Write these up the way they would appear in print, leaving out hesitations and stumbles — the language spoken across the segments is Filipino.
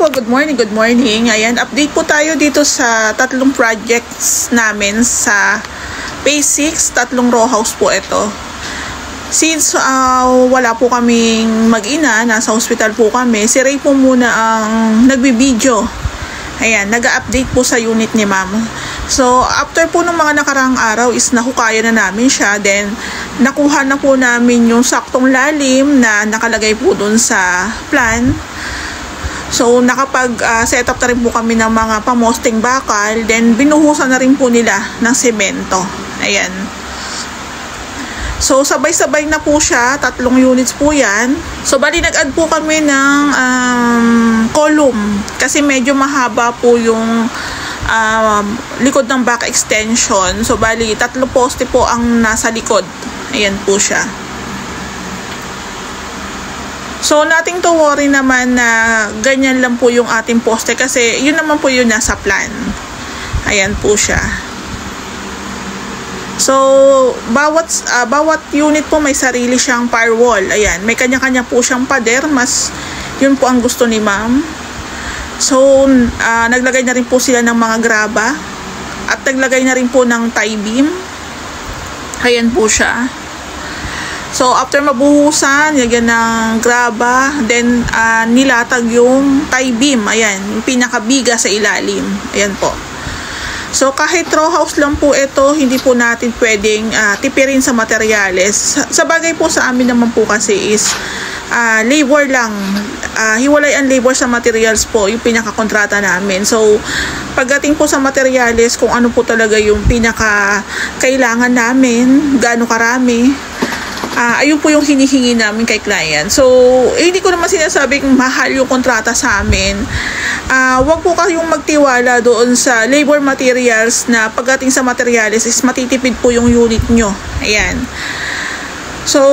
po, good morning. Ayan, update po tayo dito sa tatlong projects namin sa Phase 6, tatlong row house po ito. Since wala po kaming mag-ina, nasa hospital po kami, si Ray po muna ang nagbibideo. Ayan, nag-update po sa unit ni ma'am. So, after po ng mga nakaraang araw is nahukaya na namin siya. Then, nakuha na po namin yung saktong lalim na nakalagay po dun sa plan. So, nakapag-set up na rin po kami ng mga pamosting bakal. Then, binuhusan na rin po nila ng semento. Ayan. So, sabay-sabay na po siya. 3 units po yan. So, bali nag-add po kami ng column. Kasi medyo mahaba po yung likod ng back extension. So, bali 3 poste po ang nasa likod. Ayan po siya. So, nothing to worry naman na ganyan lang po yung ating poste kasi yun naman po yun nasa plan. Ayan po siya. So, bawat unit po may sarili siyang firewall. Ayan, may kanya-kanya po siyang pader. Mas yun po ang gusto ni ma'am. So, naglagay na rin po sila ng mga graba. At naglagay na rin po ng tie beam. Ayan po siya. So, after mabuhusan, lagyan ng graba, then nilatag yung tie beam. Ayan, yung pinakabiga sa ilalim. Ayan po. So, kahit row house lang po ito, hindi po natin pwedeng tipirin sa materyales. Sa bagay po sa amin naman po kasi is labor lang. Hiwalay ang labor sa materials po, yung pinakakontrata namin. So, pagdating po sa materyales, kung ano po talaga yung pinaka kailangan namin, gaano karami, ayun po yung hinihingi namin kay client. So, hindi ko naman sinasabing mahal yung kontrata sa amin. Wag po kayong magtiwala doon sa labor materials na pagdating sa materials is matitipid po yung unit nyo. Ayan. So,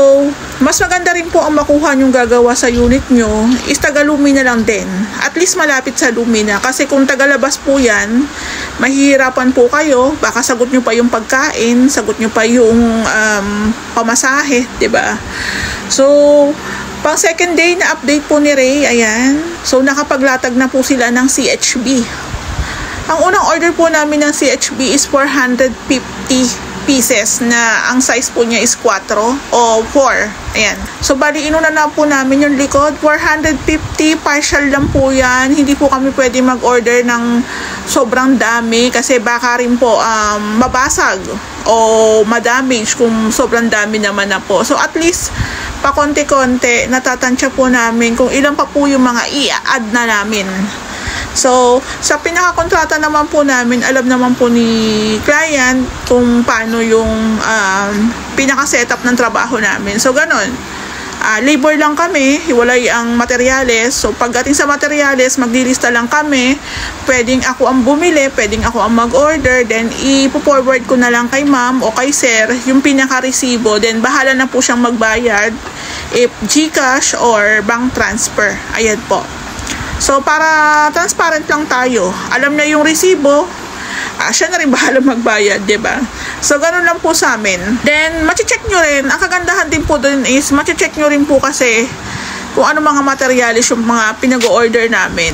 mas maganda rin po ang makuha yung gagawa sa unit nyo is taga-lumina lang din. At least malapit sa lumina. Kasi kung tagalabas po yan, mahihirapan po kayo. Baka sagot nyo pa yung pagkain, sagot nyo pa yung pamasahe, diba? So, pang second day na update po ni Ray, ayan. So, nakapaglatag na po sila ng CHB. Ang unang order po namin ng CHB is 450 pieces na ang size po niya is 4 o 4. Ayan. So, bali, inuna na po namin yung likod. 450, partial lang po yan. Hindi po kami pwede mag-order ng sobrang dami kasi baka rin po mabasag o madamage kung sobrang dami naman na po. So, at least, pa konti-konti, natatansya po namin kung ilan pa po yung mga i-add na namin. So, sa pinakakontrata naman po namin, alam naman po ni client kung paano yung pinaka-setup ng trabaho namin. So, ganun. Labor lang kami, hiwalay ang materyales. So, pagdating sa materyales, maglilista lang kami. Pwedeng ako ang bumili, pwedeng ako ang mag-order. Then, ipo-forward ko na lang kay ma'am o kay sir yung pinaka-resibo. Then, bahala na po siyang magbayad if GCash or bank transfer. Ayan po. So, para transparent lang tayo. Alam na yung resibo, siya na rin bahala magbayad, diba? So, ganun lang po sa amin. Then, mache-check nyo rin. Ang kagandahan din po dun is, mache-check nyo rin po kasi kung ano mga materialis yung mga pinag-order namin.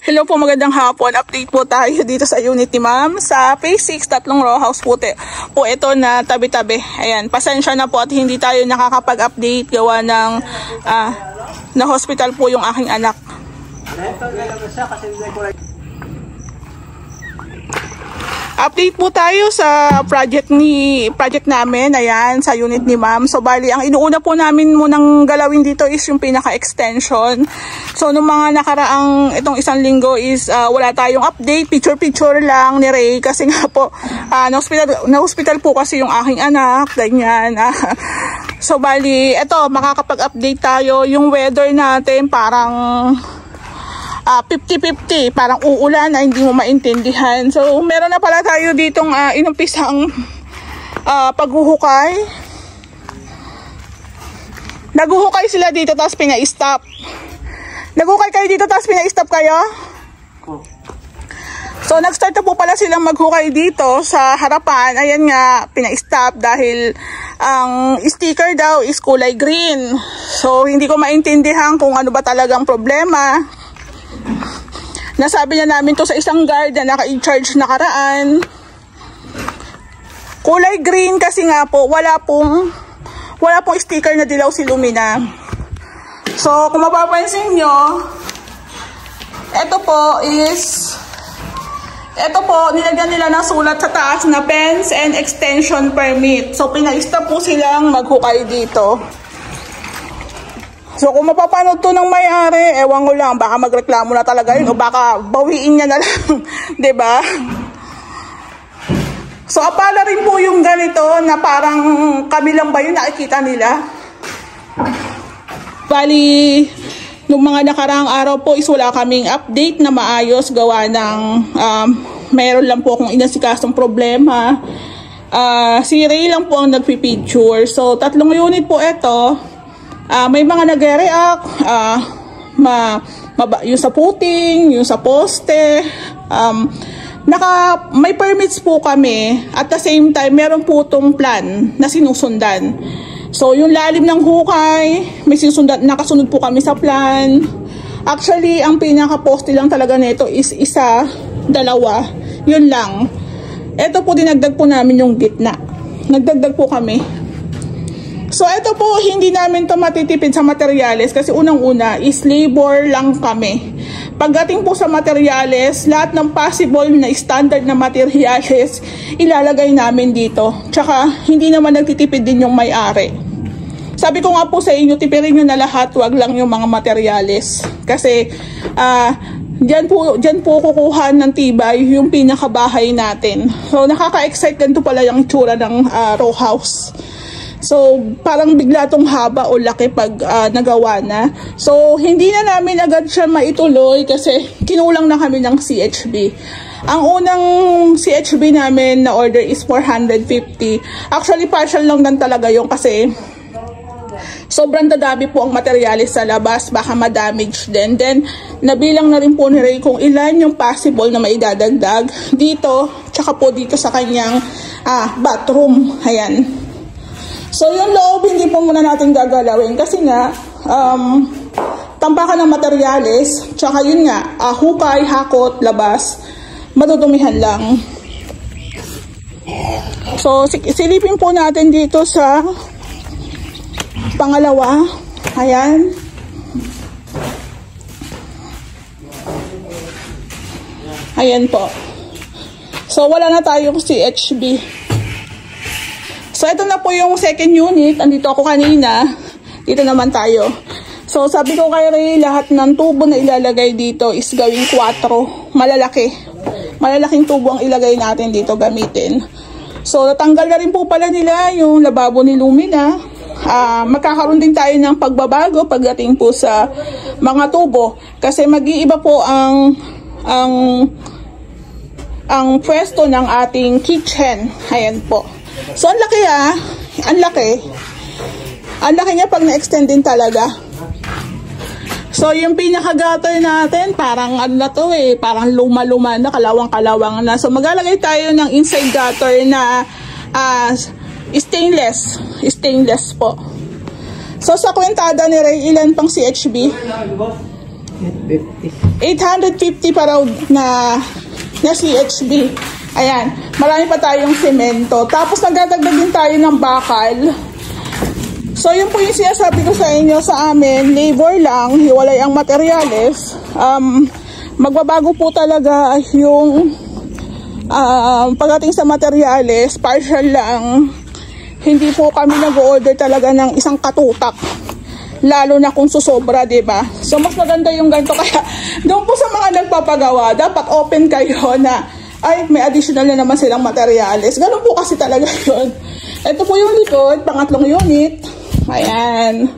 Hello po, magandang hapon. Update po tayo dito sa unit ni ma'am. Sa Phase 6, 3 row house po ito na tabi-tabi. Ayan, pasensya na po at hindi tayo nakakapag-update gawa ng na hospital po yung aking anak. Update po tayo sa project namin, ayan, sa unit ni ma'am. So, bali, ang inuuna po namin munang galawin dito is yung pinaka-extension. So, nung mga nakaraang itong 1 linggo is wala tayong update, picture-picture lang ni Ray. Kasi nga po, na-hospital po kasi yung aking anak, ganyan. So, bali, eto, makakapag-update tayo. Yung weather natin parang 50-50, parang uulan na hindi mo maintindihan. So, meron na pala tayo ditong inumpisang paghuhukay. Naghuhukay sila dito tapos pina-stop. Naghuhukay kayo dito tapos pina-stop kayo? So, nag-start na po pala silang maghukay dito sa harapan. Ayan nga, pina-stop dahil ang sticker daw is kulay green. So, hindi ko maintindihan kung ano ba talagang problema. Nasabi niya namin to sa isang guard na naka-in-charge nakaraan. Kulay green kasi nga po, wala pong sticker na dilaw si Lumina. So, kung mapapansin nyo, ito po, nilagyan nila ng sulat sa taas na fence and extension permit. So, pinaista po silang maghukay dito. So, kung mapapanood to ng may-ari, ewan ko lang, baka magreklamo na talaga yun o baka bawiin niya na lang, diba? So, apala rin po yung ganito na parang kami lang ba yun nakikita nila? Bali, nung mga nakaraang araw po is wala kaming update na maayos gawa ng meron lang po akong inasikasong problema. Si Ray lang po ang nagpipicture. So, 3 unit po ito. May mga nagre-react, yung sa puting, yung sa poste, may permits po kami. At the same time, meron po itong plan na sinusundan. So, yung lalim ng hukay, may nakasunod po kami sa plan. Actually, ang pinaka-poste lang talaga nito is 1, 2, yun lang. Ito po, dinagdag po namin yung gitna. Nagdagdag po kami. So, ito po, hindi namin to matitipid sa materyales kasi unang-una is labor lang kami. Pagdating po sa materyales, lahat ng possible na standard na materyales, ilalagay namin dito. Tsaka, hindi naman nagtitipid din yung may-ari. Sabi ko nga po sa inyo, tipirin nyo na lahat, wag lang yung mga materyales. Kasi, dyan po kukuha ng tibay yung pinakabahay natin. So, nakaka-excite ganito pala yung itsura ng row house. So, parang bigla tong haba o laki pag nagawa na. So, hindi na namin agad siya maituloy kasi kinulang na kami ng CHB. Ang unang CHB namin na order is 450. Actually, partial lang lang talaga yung kasi sobrang dadami po ang materyales sa labas, baka ma-damage din. Then, nabilang na rin po ni Ray kung ilan yung possible na maidadagdag dito, tsaka po dito sa kanyang bathroom. Ayan. So, yung loob, hindi po muna natin gagalawin kasi nga, tampakan ng materyales, tsaka yun nga, hukay, hakot, labas, matutumihan lang. So, silipin po natin dito sa pangalawa. Ayan. Ayan po. So, wala na tayong CHB. So, ito na po yung second unit. Andito ako kanina. Dito naman tayo. So, sabi ko kay Ray, lahat ng tubo na ilalagay dito is gawing 4. Malalaki. Malalaking tubo ang ilagay natin dito gamitin. So, natanggal na rin po pala nila yung lababo ni Lumina. Magkakaroon din tayo ng pagbabago pagdating po sa mga tubo. Kasi mag-iiba po ang pwesto ng ating kitchen. Ayan po. So, ang laki ang laki. Ang laki niya pag na-extend din talaga. So, yung pinaka-gutter natin, parang ano na to parang luma-luma na, kalawang-kalawang na. So, maglalagay tayo ng inside gutter na stainless. Stainless po. So, sa kwentada ni Ray, ilan pang CHB? 850 pa raw na CHB. Ayan, marami pa tayong semento. Tapos nagdadagdag din tayo ng bakal. So, yun po yung sinasabi ko sa inyo sa amin. Labor lang, hiwalay ang materyales. Magbabago po talaga yung pagdating sa materyales, partial lang. Hindi po kami nag-order talaga ng isang katutak. Lalo na kung susobra, diba? So, mas maganda yung ganito. Kaya, doon po sa mga nagpapagawa, dapat open kayo na ay, may additional na naman silang materyales. Ganun po kasi talaga yun. Ito po yung likod, pangatlong unit. Ayan.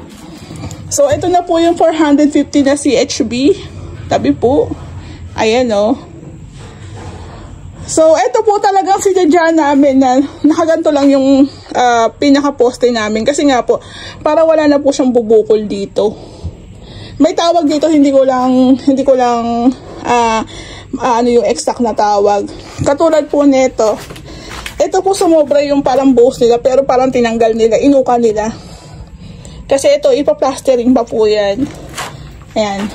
So, ito na po yung 450 na CHB. Tabi po. Ayan, o. So, ito po talagang sinadya namin na nakaganto lang yung pinaka-poste namin. Kasi nga po, para wala na po siyang bubukol dito. May tawag dito, hindi ko lang ano yung exact na tawag. Katulad po nito. Ito po sumobra yung parang boss nila, pero parang tinanggal nila, inuka nila. Kasi ito, ipa-plastering pa po yan. Ayan.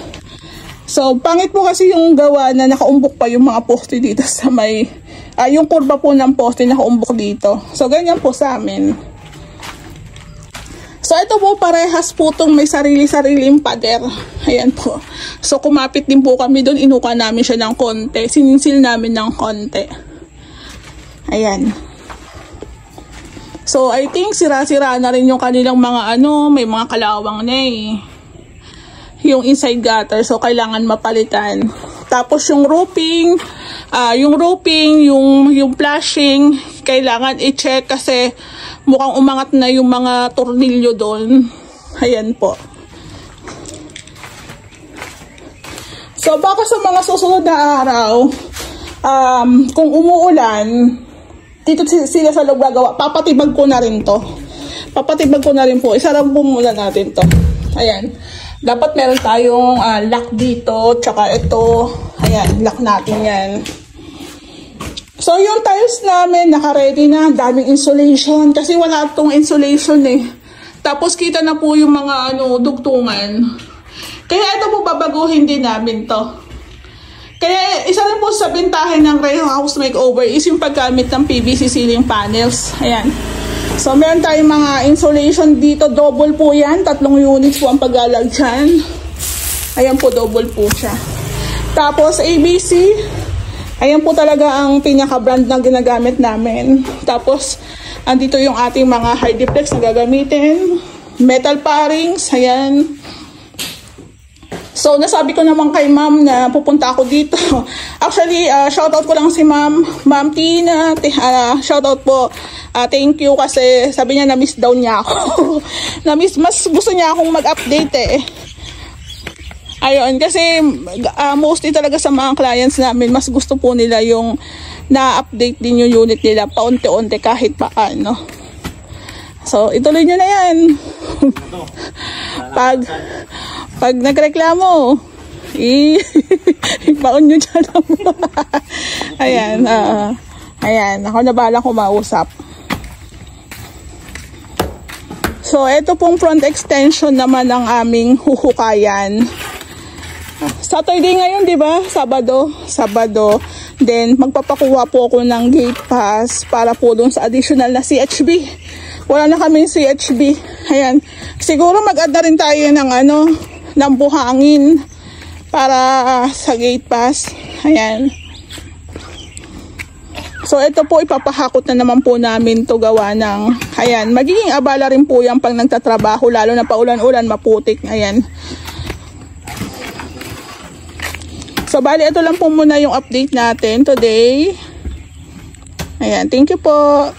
So, pangit po kasi yung gawa na nakaumbok pa yung mga poste dito sa may, yung kurba po ng poste nakaumbok dito. So, ganyan po sa amin. So, ito po parehas po itong may sarili-sariling pader. Ayan po. So, kumapit din po kami doon. Inuka namin siya ng konti. Sininsil namin ng konti. Ayan. So, I think sira-sira na rin yung kanilang mga may mga kalawang na eh. Yung inside gutter, so kailangan mapalitan. Tapos yung roofing, yung flashing, kailangan i-check kasi mukhang umangat na yung mga tornilyo doon. Ayan po. So baka sa mga susunod na araw, kung umuulan, dito sila sa loob gagawa, papatibag ko na rin to. Papatibag ko na rin po. Isarap po muna natin to. Ayan. Dapat meron tayong lock dito, tsaka ito. Ayan, lock natin yan. So, yung tiles namin, naka-ready na. Daming insulation. Kasi wala itong insulation eh. Tapos, kita na po yung mga dugtungan. Kaya ito po, babaguhin din namin to. Kaya, isa rin po sa bentahin ng Reo House Makeover is yung paggamit ng PVC ceiling panels. Ayan. So, meron tayong mga insulation dito. Double po yan. 3 units po ang paggalag dyan. Ayan po, double po siya. Tapos, ABC. Ayan po talaga ang pinaka-brand na ginagamit namin. Tapos, andito yung ating mga Hydiplex na gagamitin. Metal parings. Ayan. So, nasabi ko naman kay ma'am na pupunta ako dito. Actually, shoutout ko lang si ma'am. Ma'am Tina, shoutout po. Thank you kasi sabi niya na-miss daw niya ako. Mas gusto niya akong mag-update eh. Ayun, kasi mostly talaga sa mga clients namin, mas gusto po nila yung na-update din yung unit nila paunti-unti kahit paano. So, ituloy nyo na yan. Pag nagreklamo, ipaon nyo dyan. Ayan, ayan, ako na bahala kumausap. So, ito pong front extension naman ng aming huhukayan. Saturday ngayon, di ba? Sabado. Then, magpapakuha po ako ng gate pass para po dun sa additional na CHB. Wala na kami CHB. Ayan. Siguro mag-add na rin tayo ng buhangin para sa gate pass. Ayan. So, ito po, ipapahakot na naman po namin to gawa ng, ayan, magiging abala rin po yan pag nagtatrabaho, lalo na paulan-ulan, maputik, ayan. So, bali, ito lang po muna yung update natin today. Ayan, thank you po.